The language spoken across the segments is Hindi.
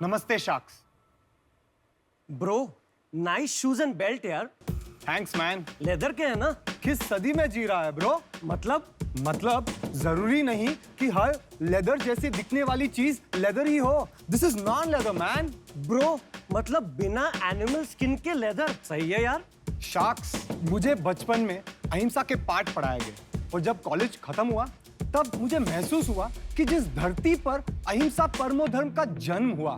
नमस्ते शाक्स। Bro, nice shoes and belt यार। Thanks man. लेदर के है ना? किस सदी में जी रहा है ब्रो? मतलब जरूरी नहीं कि हर लेदर जैसी दिखने वाली चीज लेदर ही हो। This is non leather man. Bro, मतलब बिना एनिमल स्किन के लेदर। सही है यार। शाक्स, मुझे बचपन में अहिंसा के पाठ पढ़ाए गए और जब कॉलेज खत्म हुआ तब मुझे महसूस हुआ कि जिस धरती पर अहिंसा परमो धर्म का जन्म हुआ,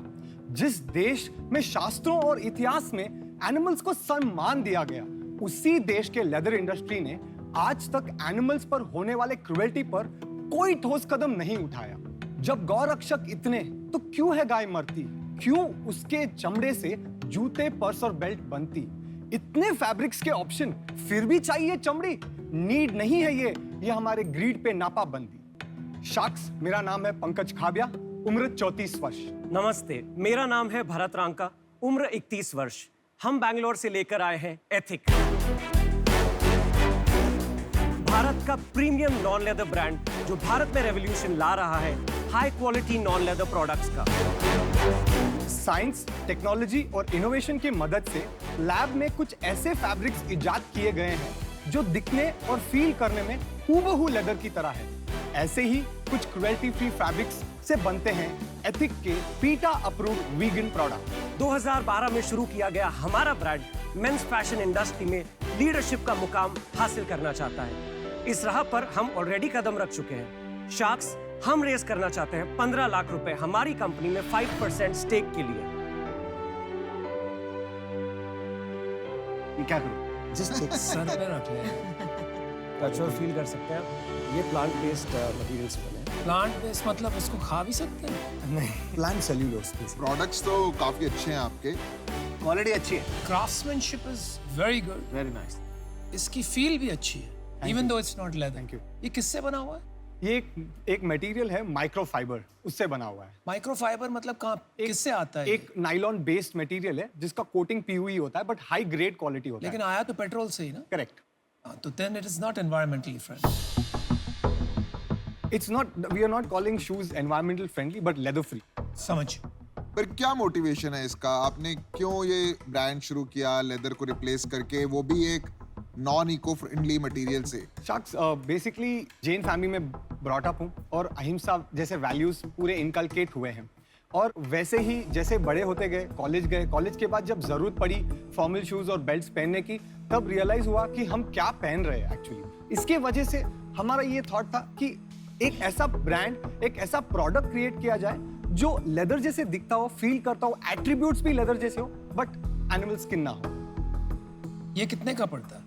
जिस देश में शास्त्रों और इतिहास में एनिमल्स को सम्मान दिया गया, उसी देश के लेदर इंडस्ट्री ने आज तक एनिमल्स पर होने वाले क्रुएल्टी पर कोई ठोस कदम नहीं उठाया। जब गौरक्षक इतने, तो क्यों है गाय मरती? क्यों उसके चमड़े से जूते, पर्स और बेल्ट बनती? इतने फैब्रिक्स के ऑप्शन, फिर भी चाहिए चमड़ी? नीड नहीं है ये हमारे ग्रीड पे नापा बंदी। शाक्स, मेरा नाम है पंकज खाबिया, उम्र 34 वर्ष। नमस्ते, मेरा नाम है भरत रांका, उम्र 31 वर्ष। हम बैंगलोर से लेकर आए हैं एथिक, भारत का प्रीमियम नॉन लेदर ब्रांड जो भारत में रेवोल्यूशन ला रहा है high quality non leather products का। साइंस, टेक्नोलॉजी और इनोवेशन की मदद से लैब में कुछ ऐसे फैब्रिक्स इजाद किए गए हैं जो दिखने और फील करने में हूबहू लेदर की तरह है। ऐसे ही कुछ क्रुएल्टी फ्री फैब्रिक्स से बनते हैं एथिक के पीटा अप्रूव्ड वीगन प्रोडक्ट। 2012 में शुरू किया गया हमारा ब्रांड मेंस फैशन इंडस्ट्री में लीडरशिप का मुकाम हासिल करना चाहता है। इस राह पर हम ऑलरेडी कदम रख चुके हैं। शार्क्स, हम रेस करना चाहते हैं 15 लाख रुपए हमारी कंपनी में 5% स्टेक के लिए। ये क्या करूं? जस्ट सर पे रख ले। टच और फील कर सकते हैं आप। ये प्लांट बेस्ड मटेरियल से बने हैं। प्लांट बेस्ड मतलब इसको खा भी सकते हैं? नहीं, प्लांट सेल्यूलोज। प्रोडक्ट्स तो काफी अच्छे हैं आपके। क्वालिटी अच्छी है। Craftsmanship is very good. Very nice. इसकी फील भी अच्छी है, even though it's not leather. Thank you. ये किससे बना हुआ है? ये एक मटेरियल है माइक्रोफाइबर, उससे बना हुआ है। माइक्रोफाइबर मतलब कहाँ, किससे आता है? एक नाइलॉन बेस्ड मटेरियल है जिसका कोटिंग पीयूई होता है, बट हाई ग्रेड क्वालिटी होता लेकिन है। आया तो पेट्रोल से ही ना? करेक्ट। तो then it is not environmentally friendly. It's not, we are not calling shoes environmental friendly but leather free. समझ। पर क्या मोटिवेशन है इसका? आपने क्यों ये ब्रांड शुरू किया लेदर को रिप्लेस करके, वो भी एक नॉन इको फ्रेंडली मटेरियल से? शाक्स, बेसिकली जैन फैमिली में ब्रॉट अप हूँ और अहिंसा जैसे वैल्यूज पूरे इनकलकेट हुए हैं। और वैसे ही जैसे बड़े होते गए, कॉलेज के बाद जब जरूरत पड़ी फॉर्मल शूज और बेल्ट्स पहनने की, तब रियलाइज हुआ कि हम क्या पहन रहे हैं एक्चुअली। इसके वजह से हमारा ये थॉट था कि एक ऐसा ब्रांड, एक ऐसा प्रोडक्ट क्रिएट किया जाए जो लेदर जैसे दिखता हो, फील करता हो, एट्रीब्यूट्स भी लेदर जैसे हो, बट एनिमल स्किन ना हो। ये कितने का पड़ता है?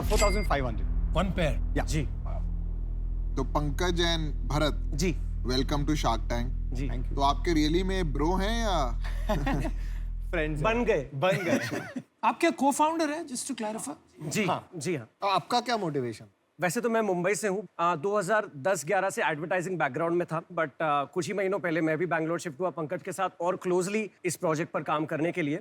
4500। One pair? या जी तो Pankaj and Bharat, ji welcome to shark tank. जी। Thank you. तो आपके रियली में ब्रो हैं या? फ्रेंड्स बन गए। आप क्या को फाउंडर है, जस्ट टू क्लैरिफाई? जी हाँ, जी हाँ। आपका क्या मोटिवेशन? वैसे तो मैं मुंबई से हूँ। 2010-11 से एडवर्टाइजिंग बैकग्राउंड में था, बट कुछ ही महीनों पहले मैं भी बैंगलोर शिफ्ट हुआ पंकज के साथ और क्लोजली इस प्रोजेक्ट पर काम करने के लिए।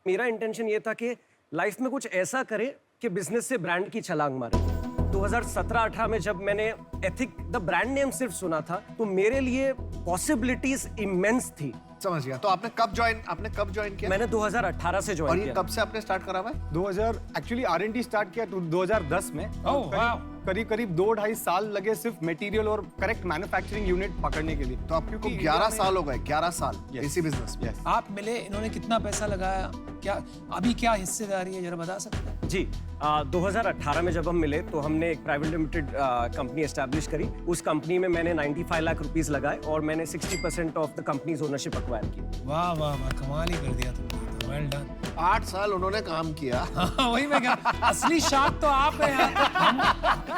मेरा इंटेंशन ये था कि लाइफ में कुछ ऐसा करे कि बिजनेस से ब्रांड की छलांग मारे। 2017-18 में जब मैंने एथिक द ब्रांड नेम सिर्फ सुना था, तो मेरे लिए पॉसिबिलिटीज इमेंस थी। समझ गया। तो आपने कब ज्वाइन किया? मैंने 2018 से और ज्वाइन ये किया। कब से आपने स्टार्ट करा हुआ है? 2000 एक्चुअली R&D स्टार्ट किया 2010 में। Oh wow. करीब 2-2.5 साल लगे सिर्फ मटेरियल और करेक्ट मैन्युफैक्चरिंग यूनिट पकड़ने के लिए। तो आपको 11 साल हो गए, 11 साल Yes. इसी बिजनेस में। Yes. आप मिले, इन्होंने कितना पैसा लगाया, क्या अभी क्या हिस्सेदारी है, जरा बता सकते हैं? जी 2018 में जब हम मिले तो हमने एक प्राइवेट लिमिटेड कंपनी एस्टैब्लिश करी। उस कंपनी में मैंने 95 लाख रुपीस लगाए और मैंने 60% of the companies ownership acquire की। वाह वाह वाह, कमाल ही कर दिया तुमने, वेल डन। 8 साल उन्होंने काम किया। हाँ, वही मैं कह, असली शार्क तो आप हैं यार।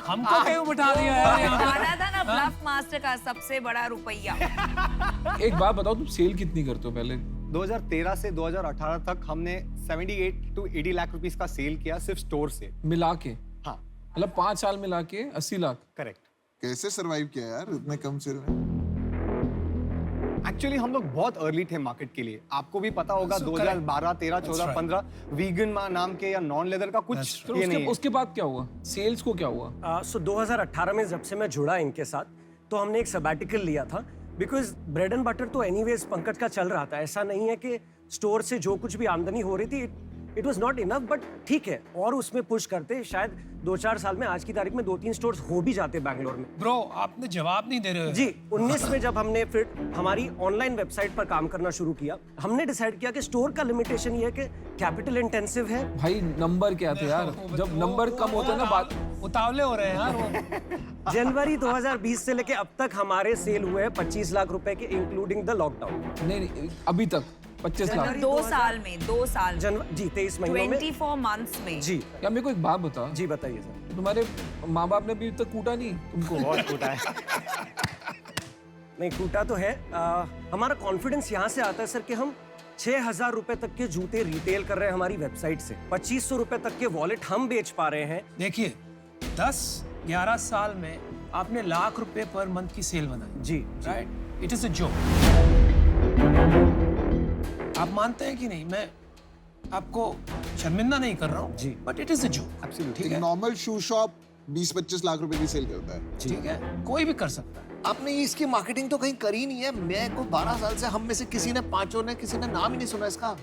हमको क्यों बिठा दिया यार यहाँ पे? गाना था ना ब्लफ मास्टर का सबसे बड़ा रुपया। एक बात बताओ, तुम सेल कितनी करते हो पहले? 2013 से 2018 तक हमने 78 to 80 लाख रुपीस का सेल किया सिर्फ स्टोर से। मिला के? हाँ, मतलब 5 साल मिला के 80 लाख? करेक्ट। कैसे सरवाइव किया यार इतने कम सेल में? एक्चुअली हम लोग बहुत अर्ली थे मार्केट के लिए। आपको भी पता होगा So 2012, 13, That's 14, right. 15 वीगन नाम के या नॉन लेदर का कुछ फिर ये उसके, नहीं है। उसके बाद क्या हुआ? सेल्स को क्या हुआ? 2018 में जब से मैं जुड़ा इनके साथ, तो हमने एक सबैटिकल लिया था बिकॉज ब्रेड एंड बटर तो एनीवेज पंकज का चल रहा था, ऐसा नहीं है कि स्टोर से जो कुछ भी आमदनी हो रही थी it was not enough, but ठीक है, और उसमें पुश करते शायद 2-4 साल में आज की तारीख में 2-3 स्टोर्स हो भी जाते बैंगलोर में। ब्रो आपने जवाब नहीं दे रहे हो। जी 19 में जब हमने फिर हमारी ऑनलाइन वेबसाइट पर काम करना शुरू किया, हमने डिसाइड किया कि स्टोर का लिमिटेशन ये है कि कैपिटल इंटेंसिव है। भाई नंबर क्या थे यार, जब नंबर कम होता है ना बात। उतावले हो रहे हैं यार वो। जनवरी 2020 से लेके अब तक हमारे सेल हुए हैं 25 लाख रुपए के, इंक्लूडिंग द लॉकडाउन। नहीं अभी तक 25 लाख। 2 साल में 2 साल जी 23 महीनों में 24 मंथ्स में। जी। या मेरे को एक बात बता, जी बताइए सर। तुम्हारे माँ बाप ने अभी तक कूटा नहीं तुमको? बहुत कूटा है। नहीं कूटा तो है। हमारा कॉन्फिडेंस यहाँ से आता है सर कि हम 6,000 रुपए तक के जूते रिटेल कर रहे हैं हमारी वेबसाइट से, 2,500 रुपए तक के वॉलेट हम बेच पा रहे हैं। देखिए 10-11 साल में आपने लाख रुपए पर मंथ की सेल बनाई। जी right, it is a joke. आप मानते हैं कि नहीं? मैं आपको शर्मिंदा नहीं कर रहा हूँ जी, but it is a joke. Absolutely. ठीक एक है, नॉर्मल शू शॉप 20-25 लाख रुपए की सेल करता है। ठीक है, कोई भी कर सकता है। आपने ये इसकी मार्केटिंग तो कहीं करी नहीं है। मैं को 12 साल से हम में से किसी ने, पांचों ने, किसी ने नाम ही नहीं सुना इसका।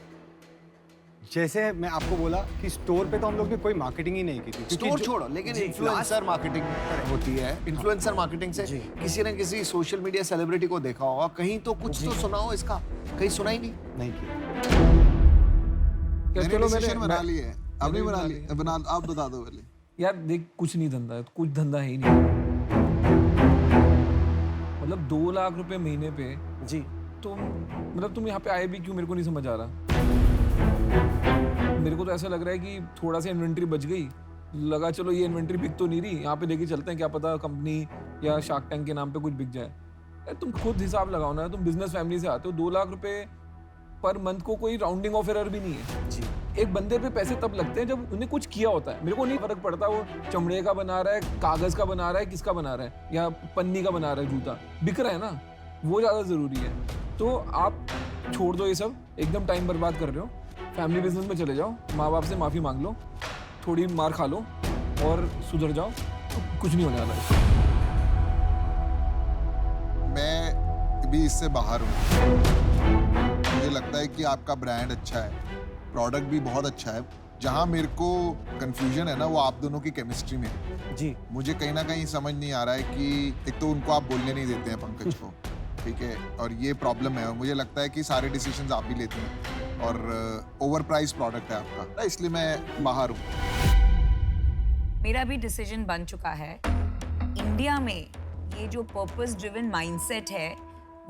जैसे मैं आपको बोला कि स्टोर पे तो हम लोग ने कोई मार्केटिंग ही नहीं की थी, क्योंकि स्टोर जो- छोड़ो, लेकिन जी, इन्फ्लुएंसर मार्केटिंग होती है। इन्फ्लुएंसर मार्केटिंग से किसी न किसी सोशल मीडिया सेलिब्रिटी को देखा होगा, कहीं तो कुछ तो सुना हो इसका, कहीं सुना ही नहीं। नहीं की। क्या मैंने चलो डिसीजन बना मैं ली है। आपने बना ली? बना, आप बता दो पहले। यार देख, कुछ नहीं धंधा है, कुछ धंधा है ही नहीं। मतलब 2 लाख रुपए महीने पे जी तो मतलब तुम यहाँ पे आए भी क्यों, मेरे को नहीं समझ आ रहा। मेरे को तो ऐसा लग रहा है कि थोड़ा सा इन्वेंट्री बच गई, लगा चलो ये इन्वेंट्री बिक तो नहीं रही, यहाँ पे लेके चलते हैं, क्या पता कंपनी या शार्क टैंक के नाम पे कुछ बिक जाए। यार तुम खुद हिसाब लगाओ ना, तुम बिजनेस फैमिली से आते हो, 2 लाख रुपए पर मंथ को कोई राउंडिंग ऑफ एरर भी नहीं है। जी। एक बंदे पे पैसे तब लगते हैं जब उन्हें कुछ किया होता है। मेरे को नहीं फर्क पड़ता वो चमड़े का बना रहा है, कागज का बना रहा है, किसका बना रहा है, या पन्नी का बना रहा है, जूता बिक रहा है ना, वो ज्यादा जरूरी है। तो आप छोड़ दो ये सब, एकदम टाइम बर्बाद कर रहे हो, फैमिली बिजनेस में चले जाओ, माँ बाप से माफी मांग लो, थोड़ी मार खा लो और सुधर जाओ, तो कुछ नहीं होने वाला है। मैं भी इससे बाहर हूँ। मुझे लगता है कि आपका ब्रांड अच्छा है, प्रोडक्ट भी बहुत अच्छा है। जहाँ मेरे को कंफ्यूजन है ना, वो आप दोनों की केमिस्ट्री में है। जी मुझे कहीं ना कहीं समझ नहीं आ रहा है कि एक तो उनको आप बोलने नहीं देते हैं पंकज को, ठीक है, और ये प्रॉब्लम है। और मुझे लगता है कि सारे डिसीजंस आप ही लेते हैं और ओवर प्राइस प्रोडक्ट है आपका, इसलिए मैं बाहर हूँ। मेरा भी डिसीजन बन चुका है। इंडिया में ये जो पर्पस ड्रिवन माइंडसेट है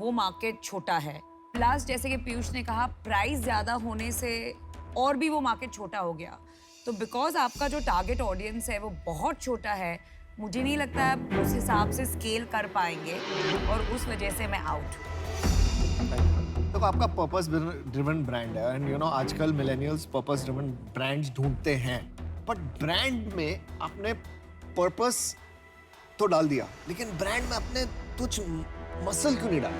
वो मार्केट छोटा है, प्लस जैसे कि पीयूष ने कहा प्राइस ज़्यादा होने से और भी वो मार्केट छोटा हो गया। तो बिकॉज आपका जो टारगेट ऑडियंस है वो बहुत छोटा है, मुझे नहीं लगता आप उस हिसाब से स्केल कर पाएंगे और उस वजह से मैं आउट। तो आपका पर्पस ड्रिवन ब्रांड है एंड यू नो आजकल मिलेनियल्स पर्पस ड्रिवन ब्रांड्स ढूंढते हैं, बट ब्रांड में आपने पर्पस तो डाल दिया, लेकिन ब्रांड में आपने कुछ मसल क्यों नहीं डाला?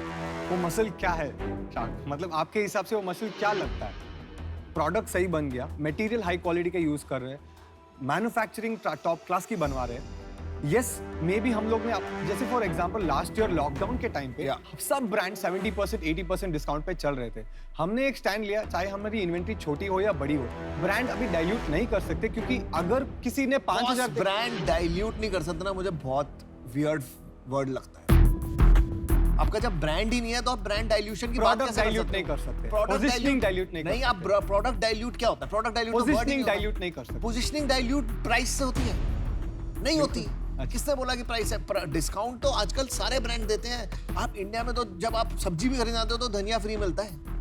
वो मसल क्या है शार्क? मतलब आपके हिसाब से वो मसल क्या लगता है? प्रोडक्ट सही बन गया, मटेरियल हाई क्वालिटी का यूज कर रहे हैं, मैन्युफैक्चरिंग टॉप क्लास की बनवा रहे हैं। यस मे बी हम लोग ने जैसे for example last year lockdown के टाइम पे सब ब्रांड 70% 80% डिस्काउंट पे चल रहे थे। हमने एक स्टैंड लिया, चाहे हमारी इन्वेंट्री छोटी हो या बड़ी हो, ब्रांड अभी डाइल्यूट नहीं कर सकते, क्योंकि अगर किसी ने 5,000 ब्रांड डाइल्यूट नहीं कर सकते ना, मुझे बहुत वियर्ड वर्ड लगता है। आपका जब ब्रांड ही नहीं है तो आप ब्रांड डाइल्यूशन की बात प्रोडक्ट कैसे डाइल्यूट नहीं कर सकते, Product पोजीशनिंग dilute- डाइल्यूट नहीं कर नहीं, आप प्रोडक्ट डाइल्यूट क्या होता है? प्रोडक्ट डाइल्यूट पोजीशनिंग डाइल्यूट नहीं कर सकते। पोजीशनिंग डाइल्यूट प्राइस से होती है? नहीं होती। किसने बोला कि प्राइस है? डिस्काउंट तो आजकल सारे ब्रांड देते हैं। आप इंडिया में तो जब आप सब्जी भी खरीदने आते हो तो धनिया फ्री मिलता है।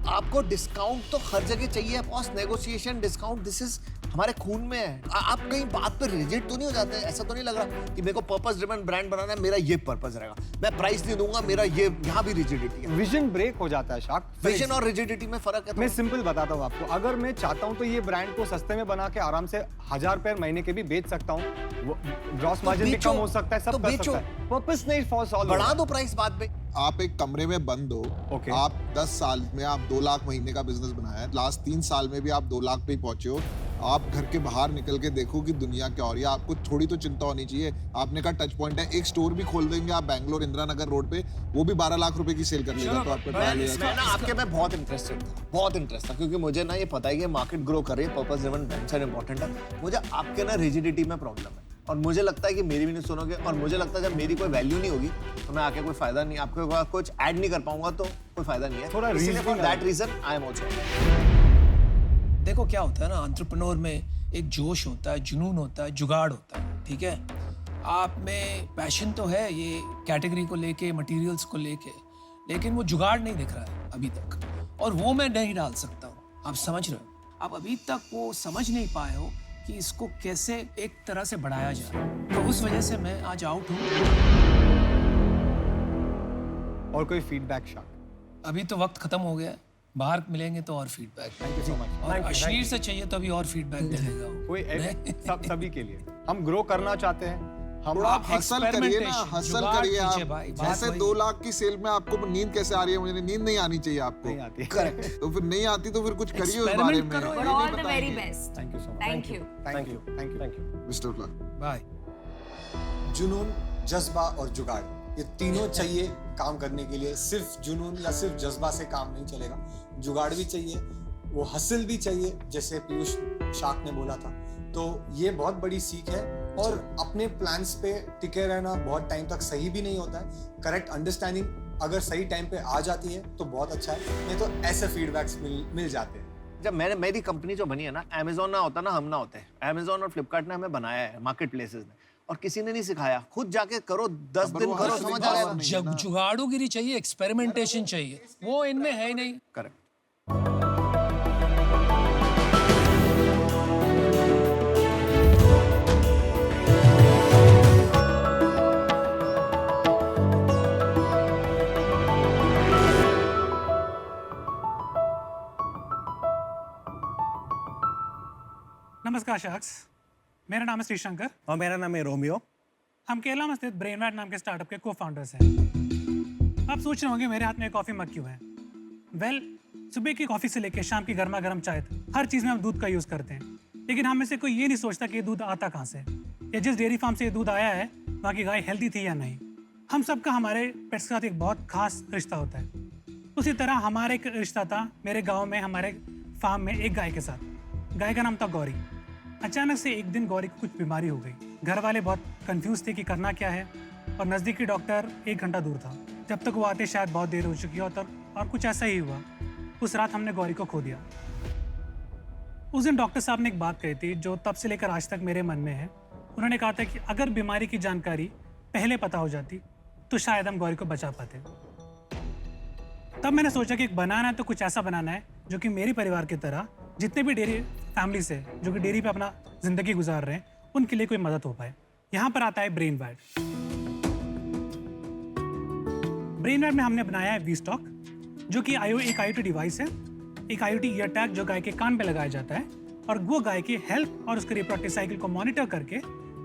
आपको डिस्काउंट तो हर जगह चाहिए, cost negotiation, discount, this is हमारे खून में है। आप कहीं बात पर रिजिड तो नहीं हो जाते? ऐसा तो नहीं लग रहा कि मेरे को पर्पस ड्रिवन ब्रांड बनाना है, मेरा ये पर्पस रहेगा, मैं प्राइस नहीं दूंगा, मेरा ये, यहाँ भी रिजिडिटी है। विजन ब्रेक हो जाता है शार्क। विजन और रिजिडिटी में फर्क है। मैं सिंपल बताता हूँ आपको, अगर मैं चाहता हूँ तो ये ब्रांड को सस्ते में बना के आराम से 1,000 रुपए महीने के भी बेच सकता हूँ, ग्रॉस मार्जिन भी कम हो सकता है, सब कर सकता है। पर्पस नहीं फॉर सॉल्व, बढ़ा दो प्राइस बाद में। आप एक कमरे में बंद हो, Okay. आप 10 साल में आप 2 लाख महीने का बिजनेस बनाया है, लास्ट 3 साल में भी आप 2 लाख पे ही पहुंचे हो, आप घर के बाहर निकल के देखो कि दुनिया क्या हो रही है, आपको थोड़ी तो चिंता होनी चाहिए। आपने कहा टच पॉइंट है, एक स्टोर भी खोल देंगे आप बैंगलोर इंदिरा नगर रोड पे, वो भी 12 लाख रुपए की सेल कर लेगा, तो आपका ट्रायल हो जाएगा। मैं ना आपके में बहुत इंटरेस्टेड था, बहुत इंटरेस्ट था, क्योंकि मुझे ना ये पता है कि मार्केट ग्रो कर रही है, purpose driven brands are important है। मुझे आपके ना रिजिडिटी में प्रॉब्लम है, और मुझे लगता है कि मेरी भी नहीं सुनोगे, और मुझे लगता है जब मेरी कोई वैल्यू नहीं होगी तो मैं आके कोई फायदा नहीं, आपके पास कुछ ऐड नहीं कर पाऊंगा, तो कोई फायदा नहीं है। थोड़ा for that reason I am also. देखो क्या होता है ना, एंटरप्रेन्योर में एक जोश होता है, जुनून होता है, जुगाड़ होता है, ठीक है। आप में पैशन तो है ये कैटेगरी को लेके, मटेरियल्स को लेके, लेकिन वो जुगाड़ नहीं दिख रहा है अभी तक, और वो मैं नहीं डाल सकता हूँ। आप समझ रहे हो, आप अभी तक वो समझ नहीं पाए हो कि इसको कैसे एक तरह से बढ़ाया जाए, तो उस वजह से मैं आज आउट हूँ। और कोई फीडबैक शाक? अभी तो वक्त खत्म हो गया है, बाहर मिलेंगे तो और feedback. Thank you so much. और अश्लील से चाहिए तो अभी और फीडबैक दे देगा वो। कोई सभी के लिए हम ग्रो करना चाहते हैं, हम थोड़ा आप हसल करिए ना, हसल जुगाड़ करिए कीजिए आप। भाई, बात जैसे वही 2 है। लाख की सेल में आपको नींद कैसे आ रही है, मुझे नींद नहीं आनी चाहिए आपको। नहीं आती। करेक्ट। तो फिर नहीं आती तो फिर कुछ करिए उस Experiment बारे में। करो ये यार। नहीं ऑल द बताएंगे। Very best. Thank you so much. Thank you. Thank you, thank you, thank you. Best of luck. Bye. जुनून, जज्बा और जुगाड़, ये तीनों चाहिए काम करने के लिए। सिर्फ जुनून या सिर्फ जज्बा से काम नहीं चलेगा, जुगाड़ भी चाहिए, वो हसल भी चाहिए, जैसे पीयूष शाक ने बोला था। तो ये बहुत बड़ी सीख है, और अपने प्लान्स पे टिके रहना बहुत टाइम तक सही भी नहीं होता है। करेक्ट अंडरस्टैंडिंग अगर सही टाइम पे आ जाती है तो बहुत अच्छा है, नहीं तो ऐसे फीडबैक्स मिल जाते हैं। जब मेरी कंपनी जो बनी है ना, अमेज़न ना होता ना हम ना होते। अमेज़न और फ्लिपकार्ट ने हमें बनाया है, मार्केट प्लेसेस ने, और किसी ने नहीं सिखाया। खुद जाके करो, 10 पर दिन वो करो, हसल समझ भी आ जाएगा। नहीं है ना। जुगाड़ूगिरी चाहिए, एक्सपेरिमेंटेशन चाहिए, वो इनमें है ही नहीं। करेक्ट। नमस्कार शख्स, मेरा नाम है श्रीशंकर। और मेरा नाम है रोमियो। हम केरला में स्थित ब्रेनवैट नाम के स्टार्टअप के को फाउंडर्स हैं। आप सोच रहे होंगे मेरे हाथ में कॉफ़ी मग क्यों है। वेल, सुबह की कॉफ़ी से लेकर शाम की गर्मा गर्म चाय तक हर चीज़ में हम दूध का यूज़ करते हैं, लेकिन हम में से कोई ये नहीं सोचता कि ये दूध आता कहाँ से, या जिस डेयरी फार्म से ये दूध आया है वहाँ की गाय हेल्दी थी या नहीं। हम सबका हमारे पेट्स के साथ एक बहुत खास रिश्ता होता है। उसी तरह हमारा एक रिश्ता था मेरे गाँव में, हमारे फार्म में एक गाय के साथ। गाय का नाम था गौरी। अचानक से एक दिन गौरी को कुछ बीमारी हो गई। घर वाले बहुत कंफ्यूज थे कि करना क्या है, और नज़दीकी डॉक्टर 1 घंटा दूर था। जब तक वो आते शायद बहुत देर हो चुकी हो, और कुछ ऐसा ही हुआ। उस रात हमने गौरी को खो दिया। उस दिन डॉक्टर साहब ने एक बात कही थी जो तब से लेकर आज तक मेरे मन में है। उन्होंने कहा था कि अगर बीमारी की जानकारी पहले पता हो जाती तो शायद हम गौरी को बचा पाते। तब मैंने सोचा कि बनाना है तो कुछ ऐसा बनाना है जो कि मेरे परिवार की तरह जितने भी डेयरी फैमिलीज है जो कि डेयरी पे अपना जिंदगी गुजार रहे हैं, उनके लिए कोई मदद हो पाए। यहाँ पर आता है ब्रेनवैट। ब्रेनवैट में हमने बनाया है वी स्टॉक, जो कि एक IoT डिवाइस है, एक IoT ईयर टैग जो गाय के कान पे लगाया जाता है, और वो गाय की हेल्थ और उसके रिप्रोडक्टिव साइकिल को मॉनिटर करके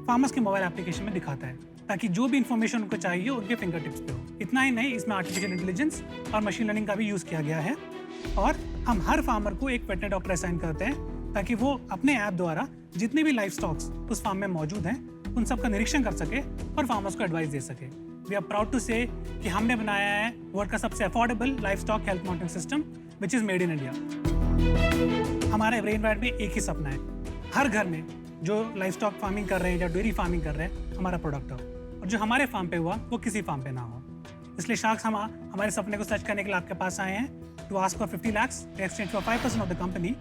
फार्मर्स के मोबाइल एप्लीकेशन में दिखाता है, ताकि जो भी इंफॉर्मेशन उनको चाहिए उनके फिंगर टिप्स पे हो। इतना ही नहीं, इसमें आर्टिफिशियल इंटेलिजेंस और मशीन लर्निंग का भी यूज़ किया गया है, और हम हर फार्मर को एक वेटनरी डॉक्टर असाइन करते हैं ताकि वो अपने ऐप द्वारा जितने भी लाइफ स्टॉक्स उस फार्म में मौजूद हैं उन सब का निरीक्षण कर सके और फार्मर्स को एडवाइस दे सके। वी आर प्राउड टू से कि हमने बनाया है वर्ल्ड का सबसे affordable life stock health monitoring system which is made in India. हमारे ब्रेनवैट में एक ही सपना है, हर घर में जो लाइफ स्टॉक फार्मिंग कर रहे हैं या डेयरी फार्मिंग कर रहे हैं हमारा प्रोडक्ट हो, और जो हमारे फार्म पे हुआ वो किसी फार्म पे ना हो। इसलिए शार्क्स हम हमारे सपने को सच करने के लिए आपके पास आए हैं to ask for 50 lakhs in exchange for 5% of the company.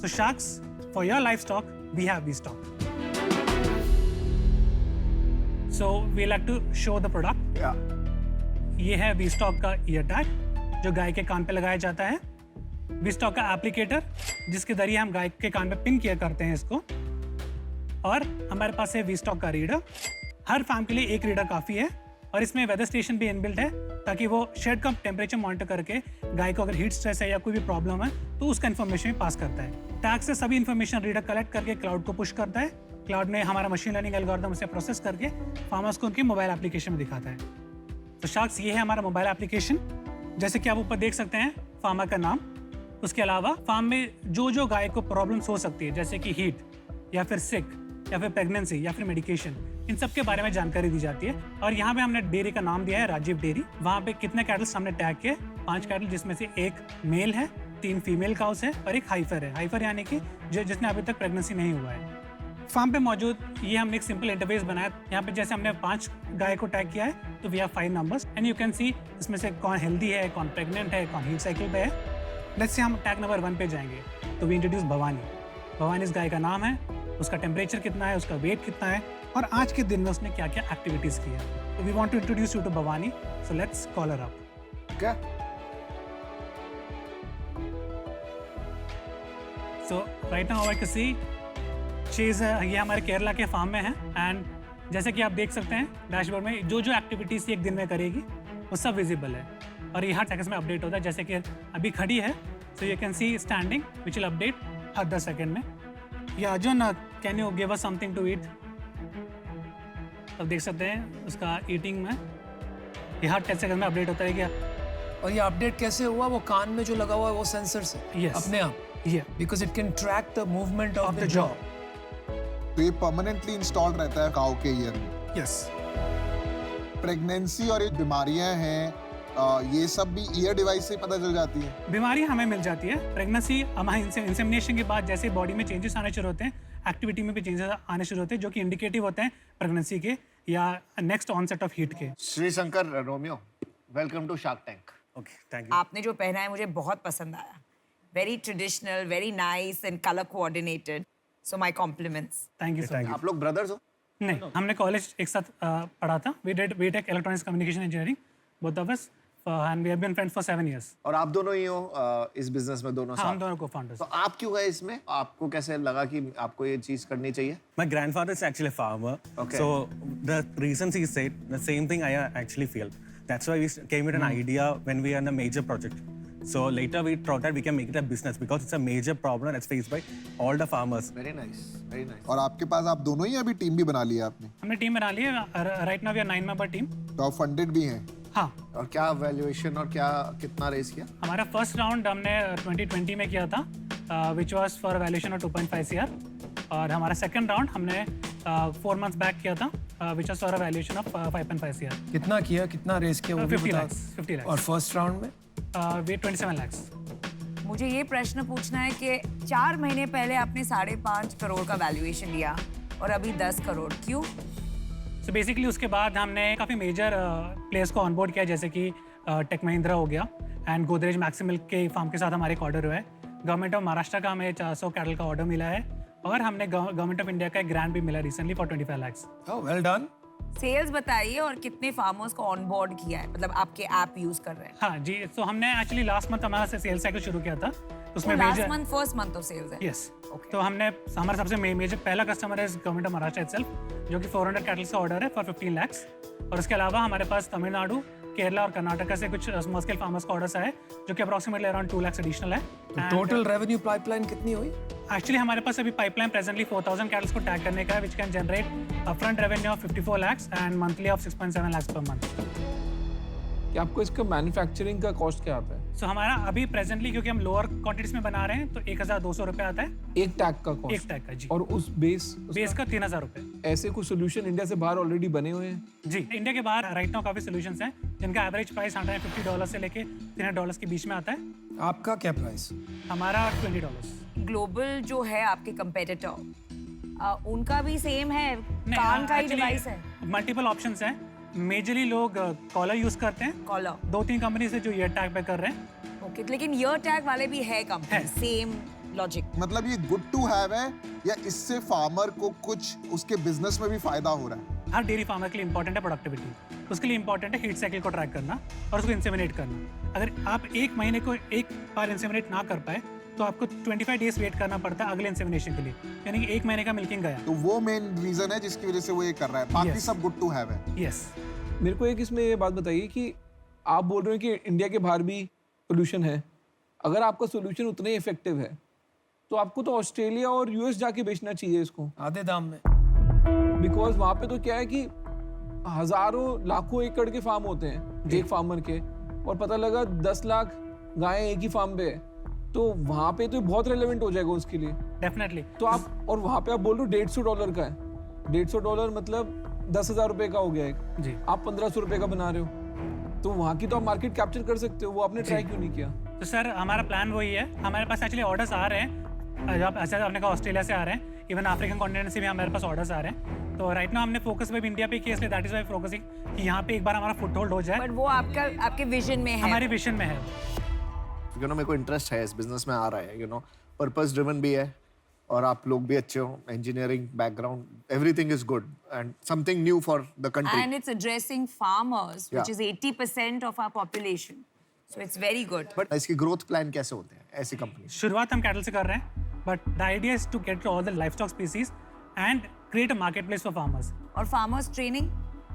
So Sharks, for your livestock, we have V-Stock. So we like to show the product. ये है V-Stock का ईयर टैग जो गाय के कान पे लगाया जाता है। V-Stock का एप्लीकेटर जिसके जरिए हम गाय के कान पे पिन किया करते हैं इसको, और हमारे पास है V-Stock का रीडर। हर फार्म के लिए एक रीडर काफ़ी है, और इसमें वेदर स्टेशन भी इनबिल्ट है ताकि वो शेड का टेम्परेचर मॉनिटर करके गाय को अगर हीट स्ट्रेस है या कोई भी प्रॉब्लम है तो उसका इन्फॉर्मेशन पास करता है। टैग से सभी इन्फॉर्मेशन रीडर कलेक्ट करके क्लाउड को पुश करता है। क्लाउड में हमारा मशीन लर्निंग एल्गोरिथम उसे प्रोसेस करके फार्मर्स को उनकी मोबाइल एप्लीकेशन में दिखाता है। तो शार्क्स, ये है हमारा मोबाइल एप्लीकेशन। जैसे कि आप ऊपर देख सकते हैं फार्मर का नाम, उसके अलावा फार्म में जो गाय को प्रॉब्लम्स हो सकती है, जैसे कि हीट या फिर सिक या फिर प्रेगनेंसी या फिर मेडिकेशन, इन सब के बारे में जानकारी दी जाती है। और यहाँ पे हमने डेयरी का नाम दिया है राजीव डेयरी। वहाँ पे कितने कैटल्स हमने टैग किए, 5 कैटल, जिसमें से 1 मेल है, 3 फीमेल काउस है और 1 हाइफर है। हाइफर यानी कि जिसने अभी तक प्रेगनेंसी नहीं हुआ है। फार्म पे मौजूद ये हमने एक सिंपल इंटरफेस बनाया। यहाँ पे जैसे हमने 5 गाय को टैग किया है तो we have 5 numbers and you can see इसमें से कौन हेल्दी है, कौन प्रेग्नेंट है, कौन हीट साइकिल पे है। लेट्स से हम टैग नंबर 1 पे जाएंगे तो वी इंट्रोड्यूस भवानी। भवानी इस गाय का नाम है, उसका टेम्परेचर कितना है, उसका वेट कितना है और आज के दिन में उसने क्या क्या एक्टिविटीज की है। तो we want to introduce you to Bhavani, so let's call her up. क्या? So right now I can see चीज़ ये हमारे केरला के फार्म में है एंड जैसे कि आप देख सकते हैं डैशबोर्ड में जो एक्टिविटीज़ एक दिन में करेगी वो सब विजिबल है और ये हर सेकंड में अपडेट होता है। जैसे कि अभी खड़ी है so you can see standing which will update हर 10 सेकंड में। या Arjun can you give us something to eat. अब देख सकते हैं उसका ईटिंग में ये हर 10 सेकंड में अपडेट होता है क्या। और ये अपडेट कैसे हुआ? वो कान में जो लगा हुआ है वो सेंसर से Yes. अपने आप, because it can track the movement of the jaw. तो ये परमानेंटली इंस्टॉल्ड रहता है काऊ के ईयर में। यस। प्रेगनेंसी और ये बीमारियां हैं, ये सब भी ईयर डिवाइस से ही पता चल जाती है। बीमारी हमें मिल जाती है। प्रेगनेंसी हमारे इंसेमिनेशन के बाद जैसे बॉडी में चेंजेस आने शुरू होते हैं, एक्टिविटी में भी चेंजेस आने शुरू होते हैं जो कि इंडिकेटिव होते हैं प्रेगनेंसी के या नेक्स्ट ऑनसेट ऑफ हीट के। Shri Shankar Romeo, welcome to shark tank. Okay, thank you. आपने जो पहना है मुझे बहुत पसंद आया। Very traditional, very nice and colour coordinated. So my compliments. Thank you so much. आप लोग ब्रदर्स हो? नहीं, हमने कॉलेज एक साथ पढ़ा था। B tech electronics communication engineering both of us and we have been friends for 7 years। और आप दोनों ही हो इस बिजनेस में, दोनों हाँ, हम साथ? दोनों को-फाउंडर्स। तो आप क्यों गए इसमें? आपको कैसे लगा कि आपको ये चीज करनी चाहिए? My grandfather is actually a farmer. Okay. So the reasons he said, the same thing I actually feel. That's why we came with an idea when we are in a major project. So later we thought that we can make it a business because it's a major problem that's faced by all the farmers. Very nice, very nice. और आपके पास आप दोनों ही अभी टीम भी बना लिया आपने, हमने टीम बना ली है। Right now we are 9 member team. तो आप फंडेड भी हैं। हाँ, और क्या वैल्यूएशन और क्या कितना रेस किया? हमारा फर्स्ट राउंड हमने 2020 में किया था which was for valuation of 2.5 CR और हमारा सेकंड राउंड हमने 4 months बैक किया था which was for valuation of 5.5 CR। कितना किया, कितना रेस किया वो भी 50 बता। lakhs, 50 lakhs। और फर्स्ट राउंड में वे 27 lakhs। मुझे ये प्रश्न पूछना है कि 4 महीने पहले आपने 5.5 करोड़ का वैल्यूएशन लिया और अभी 10 करोड़, क्यों? सो बेसिकली उसके बाद हमने काफ़ी मेजर प्लेयर्स को ऑनबोर्ड किया, जैसे कि टेक महिंद्रा हो गया एंड गोदरेज मैक्सिमल के फार्म के साथ हमारे एक ऑर्डर हुआ है। गवर्नमेंट ऑफ महाराष्ट्र का हमें 400 कैटल का ऑर्डर मिला है और हमने गवर्नमेंट ऑफ इंडिया का एक ग्रांट भी मिला recently for 25 lakhs। Well done. Sales बताइए और कितने फार्मर्स को ऑनबोर्ड किया है, मतलब आपके ऐप यूज कर रहे हैं? हाँ जी, तो हमने एक्चुअली लास्ट मंथ हमारा सेल्स साइकिल शुरू किया था। उसमें last month first month of sales है? यस। तो हमने हमारा सबसे मेजर पहला कस्टमर है गवर्नमेंट ऑफ महाराष्ट्र इटसेल्फ, जो कि 400 कैटल्स का ऑर्डर है फॉर 15 lakhs। और उसके अलावा हमारे पास तमिलनाडु, केरला और कर्नाटका से कुछ स्मॉल स्केल फार्मर्स का ऑर्डर्स है जो कि अप्रॉक्सीमेटली अराउंड 2 lakhs एडिशनल है। टोटल रेवेन्यू पाइपलाइन कितनी हुई? एक्चुअली हमारे पास अभी पाइपलाइन प्रेजेंटली 4000 कैटल्स को टैग करने का है, which can generate upfront revenue of 54 lakhs and monthly of 6.7 lakhs per month. कि आपको इसका मैन्युफैक्चरिंग का कॉस्ट क्या आता है? सो हमारा अभी प्रेजेंटली क्योंकि हम लोअर क्वांटिटीज में बना रहे हैं तो 1200 रुपये आता है एक टैग का एक कॉस्ट? टैग का जी। और उस बेस का 3000 रुपये। ऐसे कुछ सोल्यूशन इंडिया से बाहर ऑलरेडी बने हुए हैं? जी, इंडिया के बाहर राइट नाउ काफ़ी सोल्यूशंस हैं जिनका एवरेज प्राइस $150 से लेके $300 के बीच में आता है। आपका क्या प्राइस? हमारा $20। ग्लोबल जो है आपके कंपेटिटर, उनका भी सेम है? कान का ही डिवाइस है? मल्टीपल ऑप्शंस हैं। मेजरली लोग कॉलर यूज करते हैं, कॉलर। 2-3 कंपनी से जो ईयर टैग पे कर रहे हैं। ओके, लेकिन ईयर टैग वाले भी है कंपनी, है। Same logic? मतलब ये गुड टू हैव है या इससे फार्मर को कुछ उसके बिजनेस में भी फायदा हो रहा है? हर डेयरी फार्मर के लिए इंपॉर्टेंट है प्रोडक्टिविटी, उसके लिए इंपॉर्टेंट है हीट साइकिल को ट्रैक करना और उसको इंसेमिनेट करना। अगर आप एक महीने को एक बार इंसेमिनेट ना कर पाए तो आपको 25 डेज वेट करना पड़ता है अगले इंसेमिनेशन के लिए, यानी कि 1 महीने का मिल्किंग गया। तो वो मेन रीजन है जिसकी वजह से वो ये कर रहा है, बाकी Yes. सब गुड टू हैव है। यस। मेरे को एक इसमें ये बात बताइए कि आप बोल रहे हो कि इंडिया के बाहर भी सोल्यूशन है। अगर आपका सोल्यूशन उतना ही इफेक्टिव है तो आपको तो ऑस्ट्रेलिया और यूएस जाके बेचना चाहिए इसको आधे दाम में। बिकॉज वहाँ पे तो क्या है कि हजारों लाखों एकड़ के फार्म होते हैं एक फार्मर के, और पता लगा 10 लाख गायें एक ही फार्म पे है। तो वहाँ पे तो बहुत रेलेवेंट हो जाएगा उसके लिए। डेफिनेटली। तो आप, और वहाँ पे आप बोल रहे हो $150 का है, $150 मतलब 10,000 रुपए का हो गया एक, जी। आप 1,500 रुपए का बना रहे हो, तो वहाँ की तो आप मार्केट कैप्चर कर सकते हो, वो आपने ट्राई क्यों नहीं किया? तो सर हमारा प्लान वही है, हमारे पास एक्चुअली ऑर्डर्स आ रहे हैं, जब ऐसा आपने कहा ऑस्ट्रेलिया से आ रहे हैं, इवन अफ्रीकन कॉन्टिनेंट से भी हमारे पास ऑर्डर्स आ रहे हैं। तो राइट नाउ हमने फोकस वेब इंडिया पे किया, इसलिए दैट इज वाई फोकसिंग कि यहाँ पे एक बार हमारा फुट होल्ड हो जाए। बट वो आपके विजन में है। हमारे विजन में है। यू नो मेरे को इंटरेस्ट है इस बिजनेस में आ रहा है, यू नो पर्पस ड्रिवन भी है और आप लोग भी अच्छे हो, engineering background, everything is good and something new for the country. And it's addressing farmers, which Yeah. is 80% of our population. So it's very good. But इसकी ग्रोथ प्लान कैसे होते हैं ऐसी कंपनी? शुरुआत हम कैटल से कर रहे हैं, but the idea is to get all the livestock species and create a market place for farmers. और फार्मर्स ट्रेनिंग,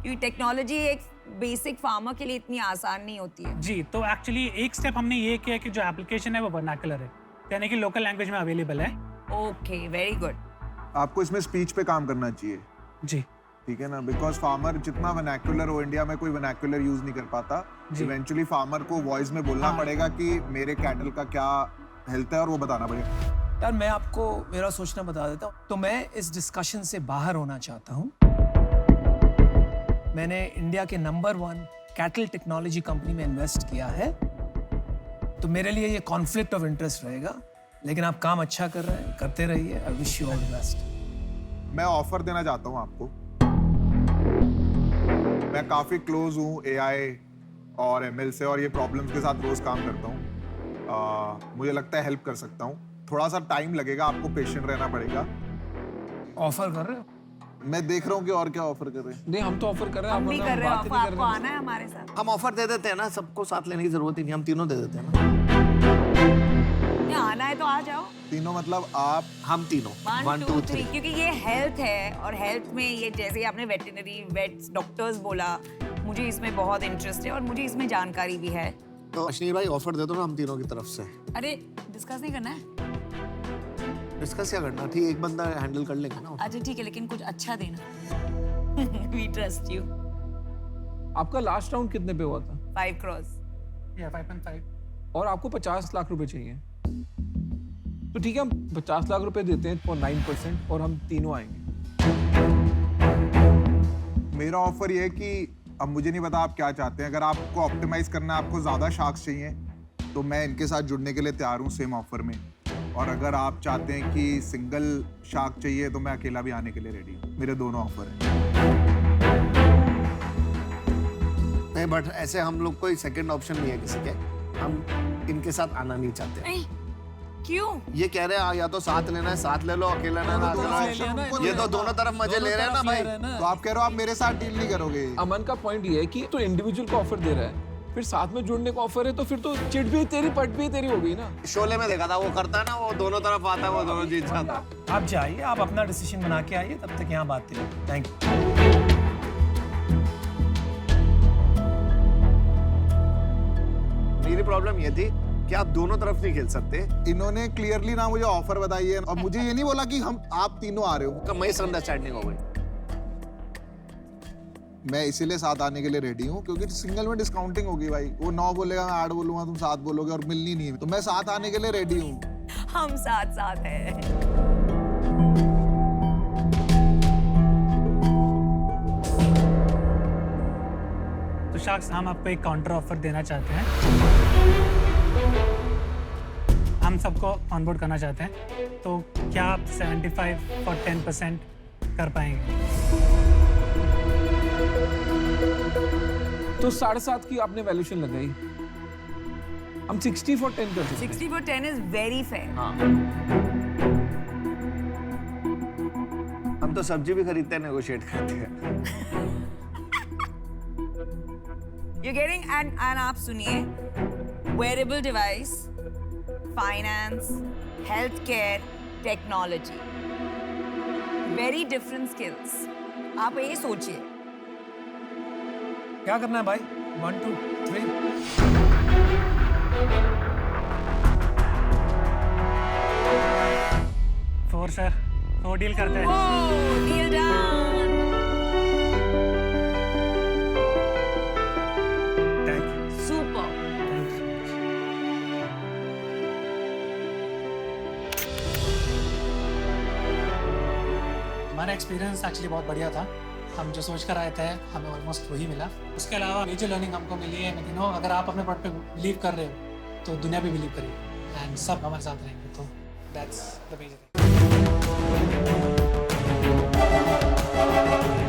क्योंकि टेक्नोलॉजी एक बेसिक फार्मर के लिए इतनी आसान नहीं होती है। जी, तो एक्चुअली एक स्टेप हमने ये किया कि जो एप्लीकेशन है वो वर्नाकुलर है, यानी कि लोकल लैंग्वेज में अवेलेबल है। Okay, very good. आपको इसमें स्पीच पे काम करना चाहिए, जी, ठीक है ना, बिकॉज फार्मर जितना वर्नाक्युलर हो, इंडिया में कोई वर्नाक्युलर यूज नहीं कर पाता। इवेंचुअली फार्मर को वॉइस में बोलना पड़ेगा कि मेरे कैटल का क्या हेल्थ है और वो बताना पड़ेगा। यार मैं आपको मेरा सोचना बता देता हूँ। तो मैं इस डिस्कशन से बाहर होना चाहता हूँ। मैंने इंडिया के नंबर 1 कैटल टेक्नोलॉजी कंपनी में इन्वेस्ट किया है, तो मेरे लिए ये कॉन्फ्लिक्ट ऑफ इंटरेस्ट रहेगा, लेकिन आप काम अच्छा कर रहे हैं, करते रहिए। I wish you all the best. मैं ऑफर देना चाहता हूँ आपको। मैं काफी क्लोज हूँ एआई और एमएल से और ये प्रॉब्लम्स के साथ रोज काम करता हूँ। मुझे लगता है हेल्प कर सकता हूँ। थोड़ा सा टाइम लगेगा, आपको पेशेंट रहना पड़ेगा। ऑफर कर रहे हो? मैं देख रहा हूँ कि और क्या ऑफर कर रहे हैं। नहीं, हम तो ऑफर कर रहे हैं, हम भी वरना कर रहे हैं, बात ही नहीं कर आपको आना है हमारे साथ। हम ऑफर दे देते हैं ना, सबको साथ लेने की जरूरत ही नहीं, हम तीनों दे देते हैं ना। नहीं, आना है तो आ जाओ। तीनों मतलब आप? हम तीनों 1 2 3, क्योंकि ये हेल्थ है और हेल्थ में ये जैसे ही आपने वेटरनरी वेट्स डॉक्टर्स बोला, मुझे इसमें बहुत इंटरेस्ट है और मुझे इसमें जानकारी भी है। तो अश्विनी भाई ऑफर दे दो ना हम तीनों की तरफ से। अरे डिस्कस नहीं करना है? डिस्कस क्या करना, ठीक, एक बंदा हैंडल कर लेंगे ना। अच्छा ठीक है, लेकिन कुछ अच्छा देना। We trust you। आपका लास्ट राउंड कितने पे हुआ था? 5 crores। या 5.5। और आपको 50 लाख रुपए चाहिए, तो ठीक है, हम 50 लाख रुपए देते हैं फॉर 9% और हम तीनों आएंगे। मेरा ऑफर ये है कि अब मुझे नहीं पता आप क्या चाहते हैं। अगर आपको ऑप्टिमाइज करना है, आपको ज्यादा शार्क्स चाहिए, तो मैं इनके साथ जुड़ने के लिए तैयार हूँ सेम ऑफर में। और अगर आप चाहते हैं कि सिंगल शार्क चाहिए, तो मैं अकेला भी आने के लिए रेडी हूँ। मेरे दोनों ऑफर हैं। नहीं, बट ऐसे हम लोग कोई सेकंड ऑप्शन नहीं है किसी के, हम इनके साथ आना नहीं चाहते। नहीं, क्यों? ये कह रहे हैं या तो साथ लेना है, साथ ले लो, अकेला ना ना लो। ये तो दोनों तरफ मजे ले रहे हैं ना भाई। तो आप कह रहे हो आप मेरे साथ डील नहीं करोगे? अमन का पॉइंट ये है कि तो इंडिविजुअल को ऑफर दे रहा है, फिर साथ में जुड़ने को ऑफर है, तो फिर तो चिट भी तेरी पट भी तेरी हो गई ना। शोले में देखा था, वो करता है ना, वो दोनों तरफ आता है, वो दोनों जीत जाता है। आप जाइए, आप अपना डिसीजन बना के आइए, तब तक यहाँ बात करिए। Thank you. मेरी प्रॉब्लम ये थी कि आप दोनों तरफ नहीं खेल सकते। इन्होंने क्लियरली ना मुझे ऑफर बताई है और मुझे ये नहीं बोला कि हम आप तीनों आ रहे हो। का मिसअंडरस्टैंडिंग हो गई। मैं इसीलिए साथ आने के लिए रेडी हूँ, क्योंकि सिंगल में डिस्काउंटिंग होगी भाई। वो 9 बोलेगा, मैं 8 बोलूंगा, तुम 7 बोलोगे और मिलनी नहीं है। तो मैं साथ आने के लिए रेडी हूँ। हम साथ साथ हैं। तो शार्क्स, हम आपको एक काउंटर ऑफर देना चाहते हैं। हम सबको ऑनबोर्ड करना चाहते हैं, तो क्या आप 75 और 10% कर पाएंगे? तो 7.5 की आपने वैल्यूएशन लगाई, हम 60 for 10 कर सकते हैं। 60 for 10 is very fair। हम तो सब्जी भी खरीदते हैं, नेगोशिएट करते हैं। You're getting and आप सुनिए, wearable device, finance, healthcare, technology, very different skills। आप ये सोचिए। क्या करना है भाई? 1 2 3। फोर सर, 4 डील करते हैं। Oh, deal done। Thank you। Super। हमारा एक्सपीरियंस एक्चुअली बहुत बढ़िया था। हम जो सोच कर आए थे हमें ऑलमोस्ट वही मिला। उसके अलावा मेजर लर्निंग हमको मिली है, यू नो, अगर आप अपने प्रोडक्ट पे बिलीव कर रहे हो तो दुनिया भी बिलीव करेगी एंड सब हमारे साथ रहेंगे। तो दैट्स द मेजर थिंग।